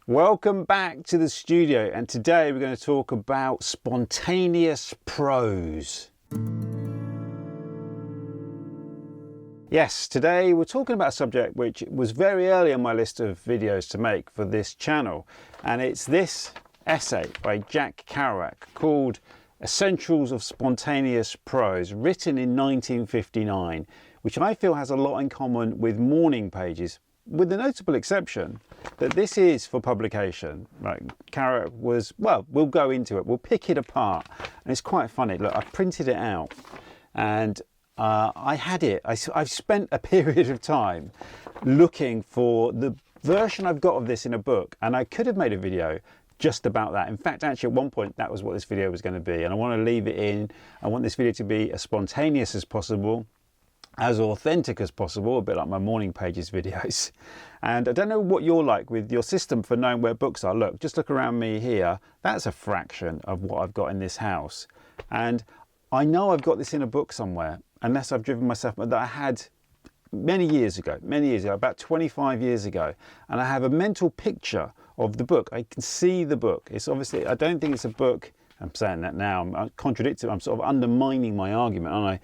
Welcome back to the studio, and today we're going to talk about spontaneous prose. Yes, today we're talking about a subject which was very early on my list of videos to make for this channel, and it's this essay by Jack Kerouac called Essentials of Spontaneous Prose, written in 1959, which I feel has a lot in common with Morning Pages, with the notable exception that this is for publication. Right, Kerouac was, well, we'll go into it, we'll pick it apart, and it's quite funny. Look, I printed it out, and I had it. I've spent a period of time looking for the version I've got of this in a book, and I could have made a video just about that. In fact, actually at one point that was what this video was going to be, and I want to leave it in. I want this video to be as spontaneous as possible, as authentic as possible, a bit like my Morning Pages videos. And I don't know what you're like with your system for knowing where books are. Look, just look around me here. That's a fraction of what I've got in this house. And I know I've got this in a book somewhere, unless I've driven myself, that I had many years ago, about 25 years ago. And I have a mental picture of the book. I can see the book. It's obviously, I don't think it's a book. I'm saying that now, I'm contradicting, I'm sort of undermining my argument, aren't I?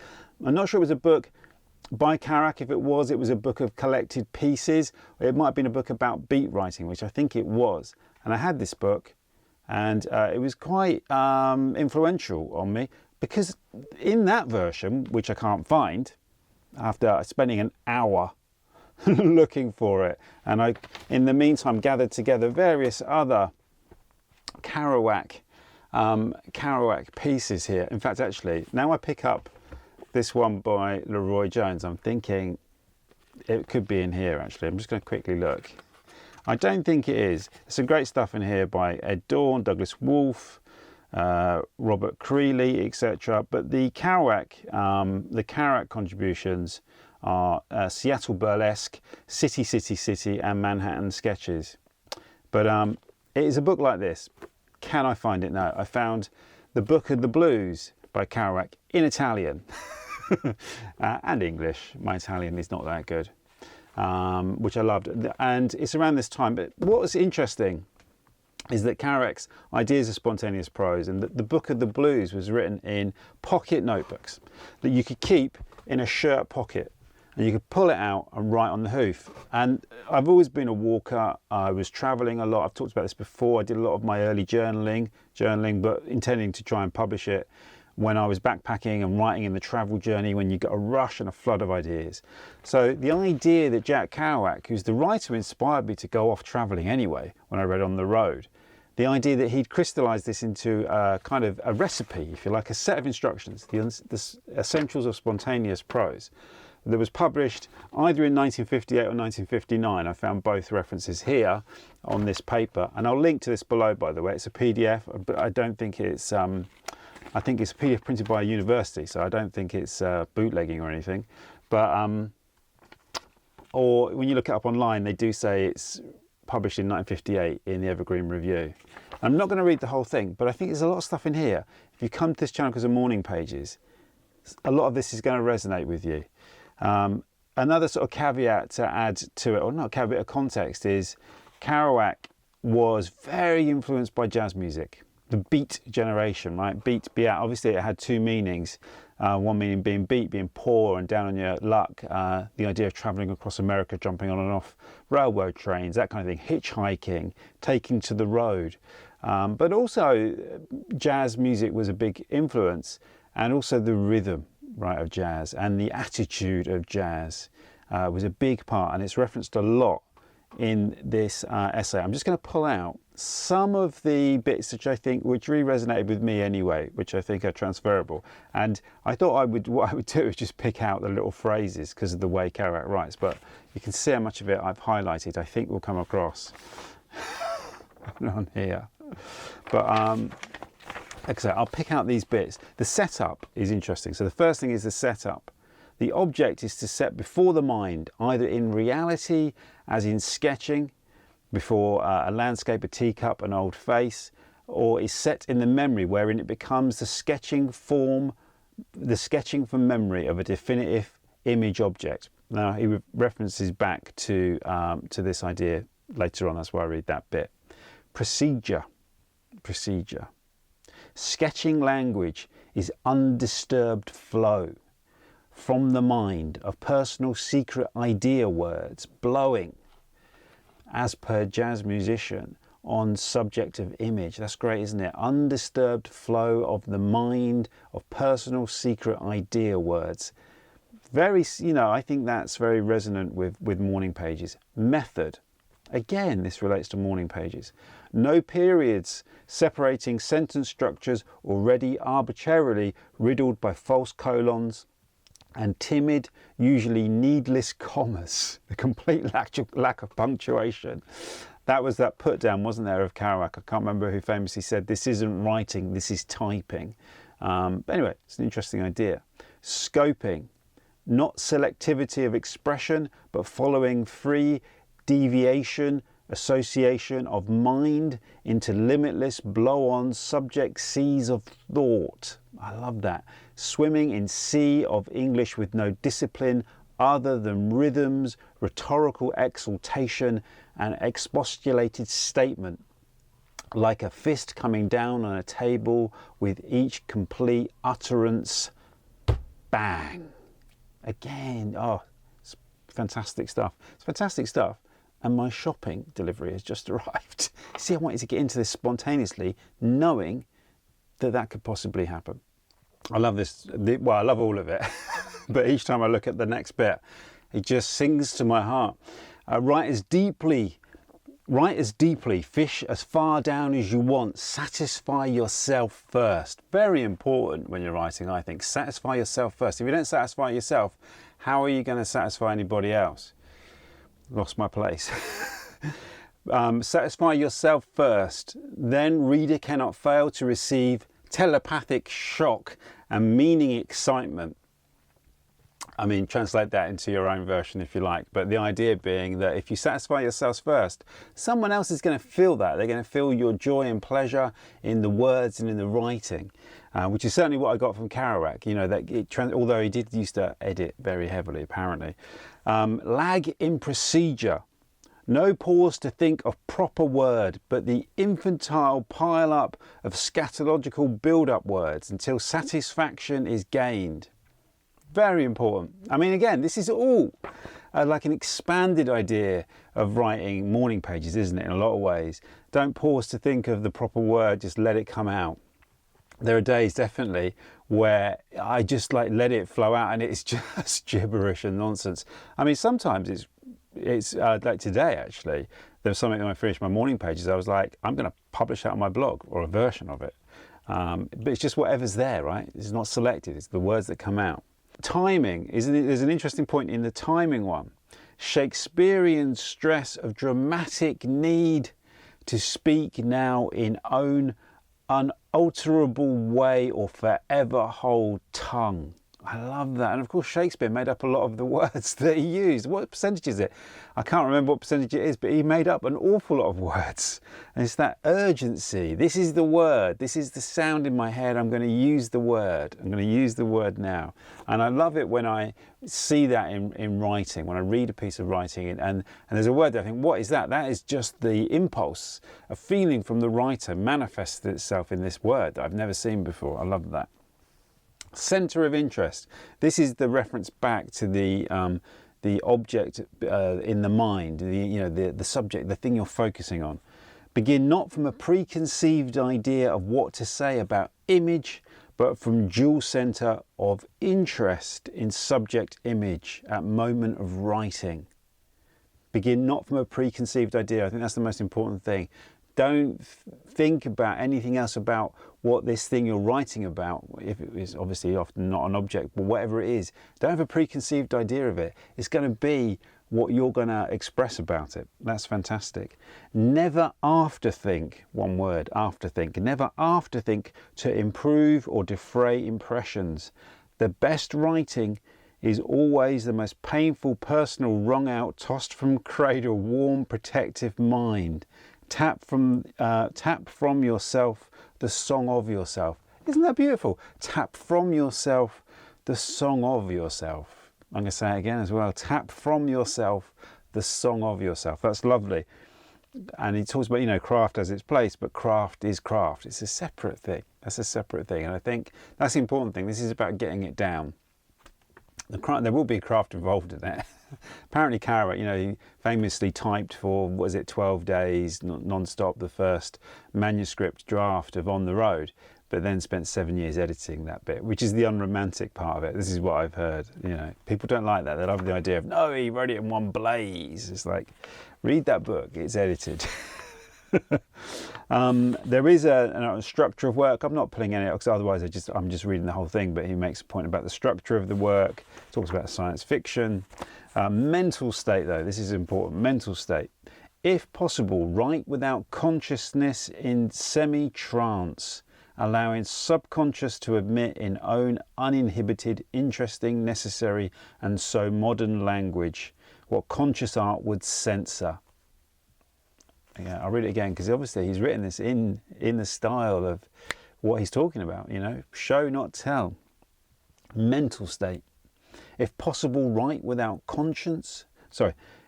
I'm not sure it was a book by Kerouac. If it was a book of collected pieces. It might have been a book about beat writing, which I think it was. And I had this book, and it was quite influential on me, because in that version, which I can't find, after spending an hour looking for it, and I, in the meantime, gathered together various other Kerouac pieces here. In fact, actually, now I pick up this one by Leroy Jones, I'm thinking it could be in here, actually. I'm just going to quickly look. I don't think it is. There's some great stuff in here by Ed Dorn, Douglas Wolfe, Robert Creeley, etc. But the Kerouac contributions are Seattle Burlesque, City, City, City, and Manhattan Sketches. But it is a book like this. Can I find it now? I found The Book of the Blues by Kerouac in Italian and English. My Italian is not that good, which I loved. And it's around this time. But what's interesting is that Kerouac's ideas of spontaneous prose, and that the Book of the Blues was written in pocket notebooks that you could keep in a shirt pocket, and you could pull it out and write on the hoof. And I've always been a walker. I was traveling a lot. I've talked about this before. I did a lot of my early journaling, but intending to try and publish it when I was backpacking and writing in the travel journey, when you get a rush and a flood of ideas. So the idea that Jack Kerouac, who's the writer who inspired me to go off traveling anyway, when I read On the Road, the idea that he'd crystallized this into a kind of a recipe, if you like, a set of instructions, the Essentials of Spontaneous Prose, that was published either in 1958 or 1959. I found both references here on this paper, and I'll link to this below, by the way. It's a PDF, but I don't think it's, I think it's a PDF printed by a university, so I don't think it's bootlegging or anything. But, or when you look it up online, they do say it's published in 1958 in the Evergreen Review. I'm not going to read the whole thing, but I think there's a lot of stuff in here. If you come to this channel because of Morning Pages, a lot of this is going to resonate with you. Another sort of caveat to add to it, or not caveat, a context, is Kerouac was very influenced by jazz music. The beat generation, right? Beat, be out. Obviously, it had two meanings. One meaning being beat, being poor and down on your luck. The idea of traveling across America, jumping on and off railroad trains, that kind of thing. Hitchhiking, taking to the road. But also, jazz music was a big influence, and also the rhythm, right, of jazz, and the attitude of jazz was a big part, and it's referenced a lot in this essay. I'm just going to pull out some of the bits which really resonated with me anyway, which I think are transferable. And I thought what I would do is just pick out the little phrases because of the way Kerouac writes, but you can see how much of it I've highlighted. I think will come across on here. But like I say, I'll pick out these bits. The setup is interesting. So the first thing is the setup. The object is to set before the mind, either in reality, as in sketching, before a landscape, a teacup, an old face, or is set in the memory, wherein it becomes the sketching from memory of a definitive image object. Now he references back to this idea later on. That's why I read that bit. Procedure. Sketching language is undisturbed flow from the mind of personal secret idea words blowing, as per jazz musician, on subject of image. That's great, isn't it? Undisturbed flow of the mind of personal secret idea words. Very, I think that's very resonant with morning pages. Method. Again, this relates to morning pages. No periods separating sentence structures already arbitrarily riddled by false colons and timid, usually needless commas. A complete lack of punctuation. That was that put down, wasn't there, of Kerouac? I can't remember who famously said, this isn't writing, this is typing. But anyway, it's an interesting idea. Scoping. Not selectivity of expression, but following free deviation, association of mind into limitless blow-on subject seas of thought. I love that. Swimming in sea of English with no discipline other than rhythms, rhetorical exaltation, and expostulated statement, like a fist coming down on a table with each complete utterance. Bang. Again, it's fantastic stuff. It's fantastic stuff. And my shopping delivery has just arrived. See, I wanted to get into this spontaneously, knowing that could possibly happen. I love this. Well, I love all of it. But each time I look at the next bit, it just sings to my heart. Write as deeply, fish as far down as you want. Satisfy yourself first. Very important when you're writing, I think. Satisfy yourself first. If you don't satisfy yourself, how are you going to satisfy anybody else? Lost my place. Satisfy yourself first. Then reader cannot fail to receive telepathic shock and meaning excitement. I mean, translate that into your own version if you like, but the idea being that if you satisfy yourselves first, someone else is going to feel that. They're going to feel your joy and pleasure in the words and in the writing, which is certainly what I got from Kerouac. Although he did used to edit very heavily, apparently. Lag in procedure. No pause to think of proper word, but the infantile pile-up of scatological build-up words until satisfaction is gained. Very important. I mean, again, this is all like an expanded idea of writing morning pages, isn't it, in a lot of ways? Don't pause to think of the proper word, just let it come out. There are days, definitely, where I just let it flow out and it's just gibberish and nonsense. I mean, sometimes it's like today, actually, there was something when I finished my morning pages, I was like, I'm going to publish out on my blog, or a version of it. But it's just whatever's there, right? It's not selected, it's the words that come out. Timing, there's an interesting point in the timing one. Shakespearean stress of dramatic need to speak now in own unalterable way or forever hold tongue. I love that. And of course, Shakespeare made up a lot of the words that he used. What percentage is it? I can't remember what percentage it is, but he made up an awful lot of words. And it's that urgency. This is the word. This is the sound in my head. I'm going to use the word. I'm going to use the word now. And I love it when I see that in writing, when I read a piece of writing and there's a word that I think, what is that? That is just the impulse, a feeling from the writer manifested itself in this word that I've never seen before. I love that. Centre of interest. This is the reference back to the object in the mind, the subject, the thing you're focusing on. Begin not from a preconceived idea of what to say about image, but from dual centre of interest in subject image at moment of writing. Begin not from a preconceived idea. I think that's the most important thing. Don't think about anything else about what this thing you're writing about, if it is obviously often not an object, but whatever it is, don't have a preconceived idea of it. It's going to be what you're going to express about it. That's fantastic. Never afterthink, one word, afterthink. Never afterthink to improve or defray impressions. The best writing is always the most painful personal wrung out, tossed from cradle, warm, protective mind. Tap from yourself the song of yourself. Isn't that beautiful? Tap from yourself the song of yourself. I'm going to say it again as well. Tap from yourself the song of yourself. That's lovely. And he talks about, you know, craft has its place, but craft is craft. It's a separate thing. That's a separate thing. And I think that's the important thing. This is about getting it down. There will be craft involved in it. Apparently Kerouac, you know, he famously typed for, what is it, 12 days non-stop the first manuscript draft of On the Road, but then spent 7 years editing that bit, which is the unromantic part of it. This is what I've heard. You know, people don't like that. They love the idea of, no, he wrote it in one blaze. It's like, read that book, it's edited. There is a structure of work. I'm not pulling any out because otherwise I'm just reading the whole thing, but he makes a point about the structure of the work, talks about science fiction. Mental state, though, this is important. Mental state. If possible, write without consciousness in semi-trance, allowing subconscious to admit in own uninhibited, interesting, necessary, and so modern language what conscious art would censor. Yeah, I'll read it again because obviously he's written this in the style of what he's talking about, you know, show not tell. Mental state. If possible, write without conscience.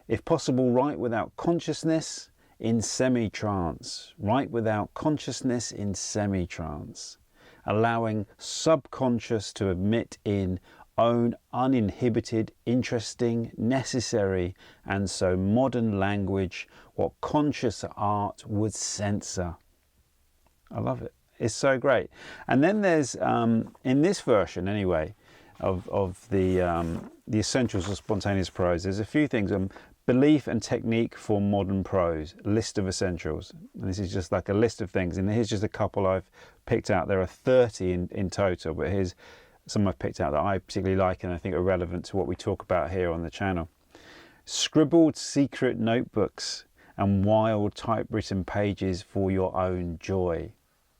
If possible, write without consciousness in semi-trance. Write without consciousness in semi-trance. Allowing subconscious to admit in own uninhibited, interesting, necessary, and so modern language what conscious art would censor. I love it. It's so great. And then there's, in this version anyway, of the essentials of spontaneous prose, there's a few things. Belief and technique for modern prose, list of essentials. And this is just like a list of things. And here's just a couple I've picked out. There are 30 in total, but here's some I've picked out that I particularly like and I think are relevant to what we talk about here on the channel. Scribbled secret notebooks and wild typewritten pages for your own joy.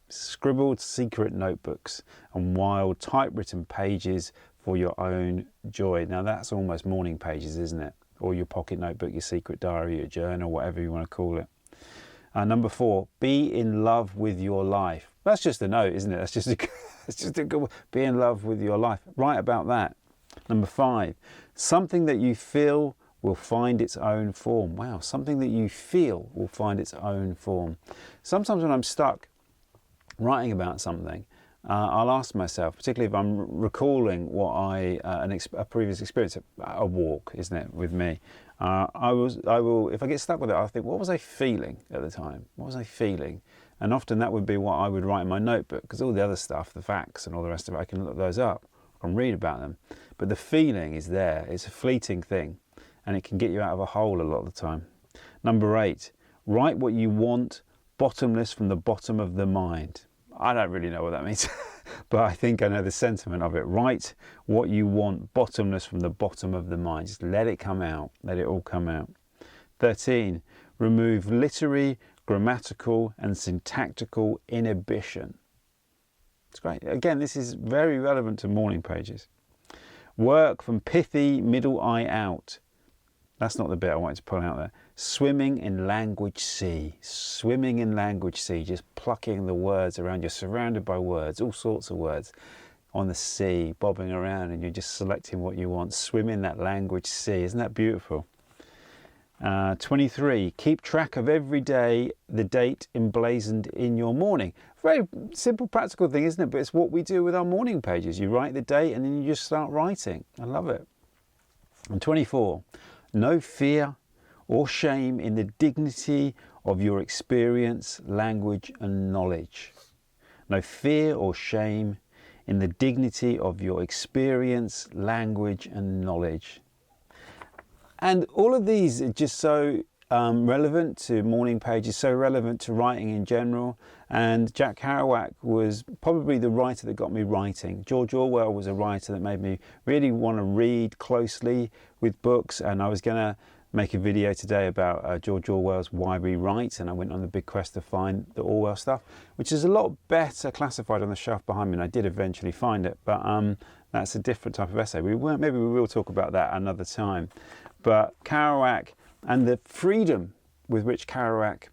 Scribbled secret notebooks and wild typewritten pages for your own joy. Now that's almost morning pages, isn't it? Or your pocket notebook, your secret diary, your journal, whatever you want to call it. Number 4, be in love with your life. That's just a note, isn't it? That's just a good. Be in love with your life. Write about that. Number 5, something that you feel will find its own form. Wow, something that you feel will find its own form. Sometimes when I'm stuck writing about something, I'll ask myself, particularly if I'm recalling what a previous experience, a walk, isn't it, with me. I will, if I get stuck with it, I'll think, what was I feeling at the time? What was I feeling? And often that would be what I would write in my notebook, because all the other stuff, the facts and all the rest of it, I can look those up, I can read about them. But the feeling is there. It's a fleeting thing, and it can get you out of a hole a lot of the time. Number 8, write what you want, bottomless from the bottom of the mind. I don't really know what that means, but I think I know the sentiment of it. Write what you want, bottomless from the bottom of the mind. Just let it come out. Let it all come out. 13, remove literary, grammatical and syntactical inhibition. It's great. Again, this is very relevant to morning pages. Work from pithy middle eye out. That's not the bit I wanted to pull out there. Swimming in language sea. Swimming in language sea. Just plucking the words around. You're surrounded by words, all sorts of words on the sea, bobbing around, and you're just selecting what you want. Swim in that language sea. Isn't that beautiful? 23, keep track of every day, the date emblazoned in your morning. Very simple, practical thing, isn't it? But it's what we do with our morning pages. You write the date and then you just start writing. I love it. And 24, no fear or shame in the dignity of your experience, language and knowledge. No fear or shame in the dignity of your experience, language and knowledge. And all of these are just so relevant to morning pages, so relevant to writing in general. And Jack Kerouac was probably the writer that got me writing. George Orwell was a writer that made me really want to read closely with books. And I was going to make a video today about George Orwell's Why We Write, and I went on the big quest to find the Orwell stuff, which is a lot better classified on the shelf behind me, and I did eventually find it, but that's a different type of essay. Maybe we will talk about that another time. But Kerouac and the freedom with which Kerouac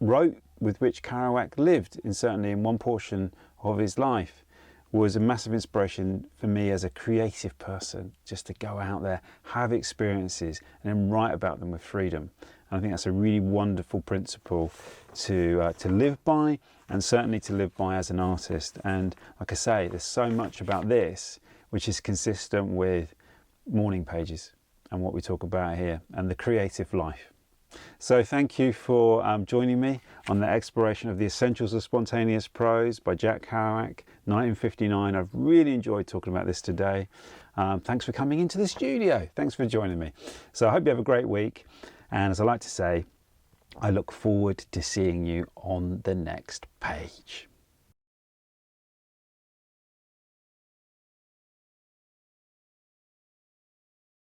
wrote, with which Kerouac lived, certainly in one portion of his life, was a massive inspiration for me as a creative person, just to go out there, have experiences, and then write about them with freedom. And I think that's a really wonderful principle to live by, and certainly to live by as an artist. And like I say, there's so much about this which is consistent with morning pages and what we talk about here, and the creative life. So thank you for joining me on the exploration of the essentials of spontaneous prose by Jack Kerouac, 1959. I've really enjoyed talking about this today. Thanks for coming into the studio. Thanks for joining me. So I hope you have a great week. And as I like to say, I look forward to seeing you on the next page.